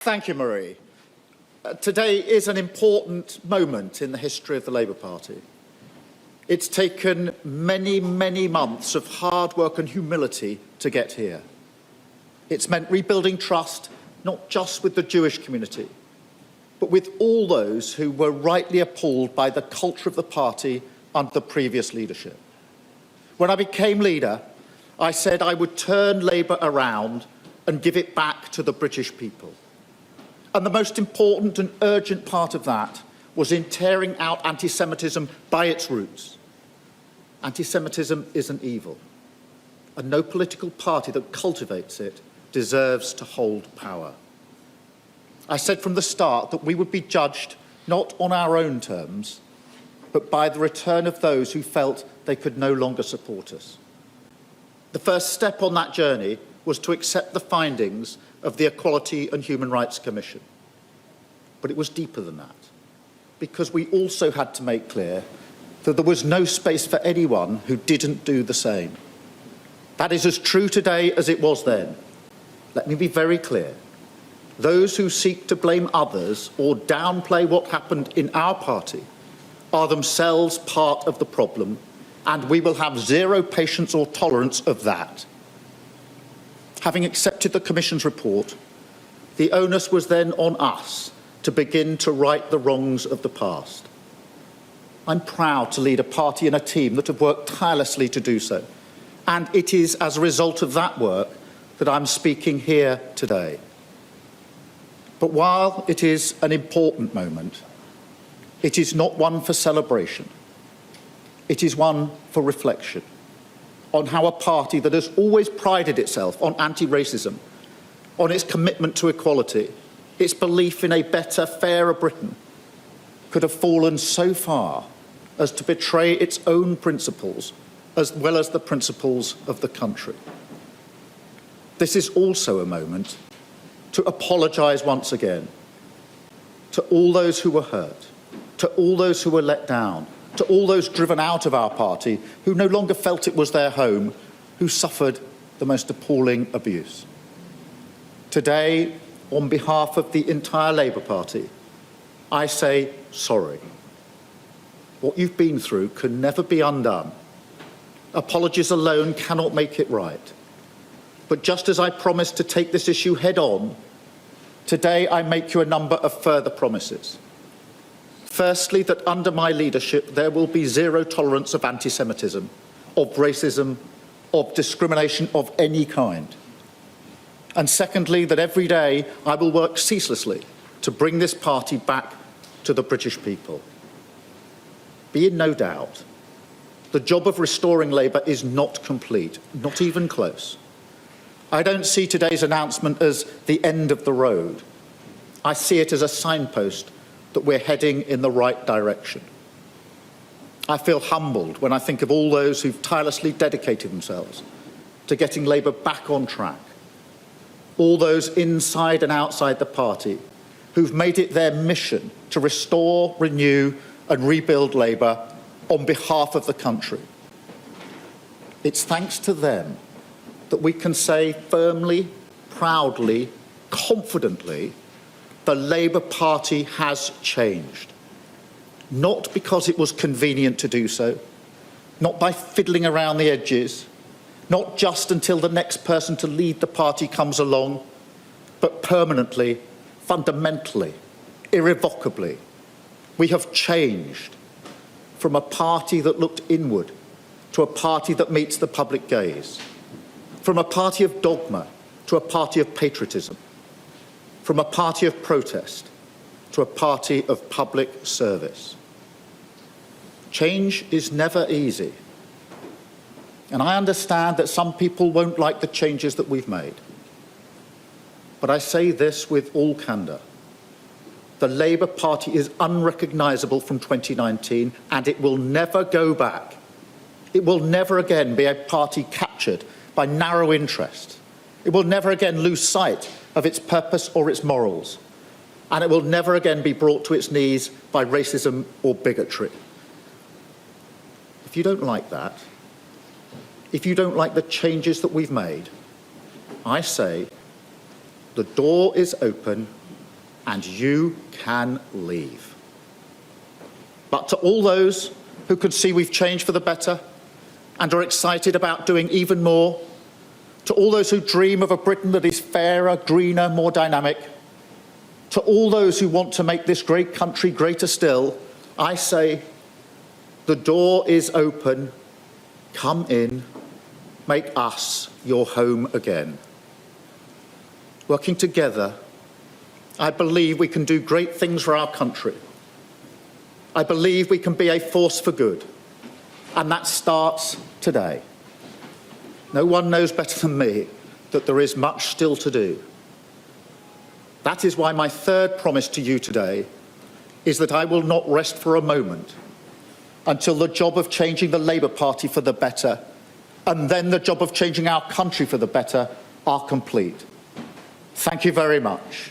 Thank you, Marie. Today is an important moment in the history of the Labour Party. It's taken many, many months of hard work and humility to get here. It's meant rebuilding trust, not just with the Jewish community, but with all those who were rightly appalled by the culture of the party under the previous leadership. When I became leader, I said I would turn Labour around and give it back to the British people. And the most important and urgent part of that was in tearing out anti-Semitism by its roots. Anti-Semitism isn't evil, and no political party that cultivates it deserves to hold power. I said from the start that we would be judged not on our own terms, but by the return of those who felt they could no longer support us. The first step on that journey was to accept the findings of the Equality and Human Rights Commission. But it was deeper than that, because we also had to make clear that there was no space for anyone who didn't do the same. That is as true today as it was then. Let me be very clear. Those who seek to blame others or downplay what happened in our party are themselves part of the problem, and we will have zero patience or tolerance of that. Having accepted the Commission's report, the onus was then on us to begin to right the wrongs of the past. I'm proud to lead a party and a team that have worked tirelessly to do so, and it is as a result of that work that I'm speaking here today. But while it is an important moment, it is not one for celebration. It is one for reflection on how a party that has always prided itself on anti-racism, on its commitment to equality, its belief in a better, fairer Britain, could have fallen so far as to betray its own principles as well as the principles of the country. This is also a moment to apologise once again to all those who were hurt, to all those who were let down, to all those driven out of our party who no longer felt it was their home, who suffered the most appalling abuse. Today, on behalf of the entire Labour Party, I say sorry. What you've been through can never be undone. Apologies alone cannot make it right. But just as I promised to take this issue head on, today I make you a number of further promises. Firstly, that under my leadership there will be zero tolerance of anti-Semitism, of racism, of discrimination of any kind. And secondly, that every day I will work ceaselessly to bring this party back to the British people. Be in no doubt, the job of restoring Labour is not complete, not even close. I don't see today's announcement as the end of the road. I see it as a signpost that we're heading in the right direction. I feel humbled when I think of all those who've tirelessly dedicated themselves to getting Labour back on track. All those inside and outside the party who've made it their mission to restore, renew and rebuild Labour on behalf of the country. It's thanks to them that we can say firmly, proudly, confidently, the Labour Party has changed. Not because it was convenient to do so, not by fiddling around the edges, not just until the next person to lead the party comes along, but permanently, fundamentally, irrevocably. We have changed from a party that looked inward to a party that meets the public gaze, from a party of dogma to a party of patriotism, from a party of protest to a party of public service. Change is never easy. And I understand that some people won't like the changes that we've made. But I say this with all candour. The Labour Party is unrecognisable from 2019 and it will never go back. It will never again be a party captured by narrow interests. It will never again lose sight of its purpose or its morals. And it will never again be brought to its knees by racism or bigotry. If you don't like that, if you don't like the changes that we've made, I say the door is open and you can leave. But to all those who can see we've changed for the better and are excited about doing even more, to all those who dream of a Britain that is fairer, greener, more dynamic, to all those who want to make this great country greater still, I say, the door is open, come in, make us your home again. Working together, I believe we can do great things for our country. I believe we can be a force for good, and that starts today. No one knows better than me that there is much still to do. That is why my third promise to you today is that I will not rest for a moment until the job of changing the Labour Party for the better and then the job of changing our country for the better are complete. Thank you very much.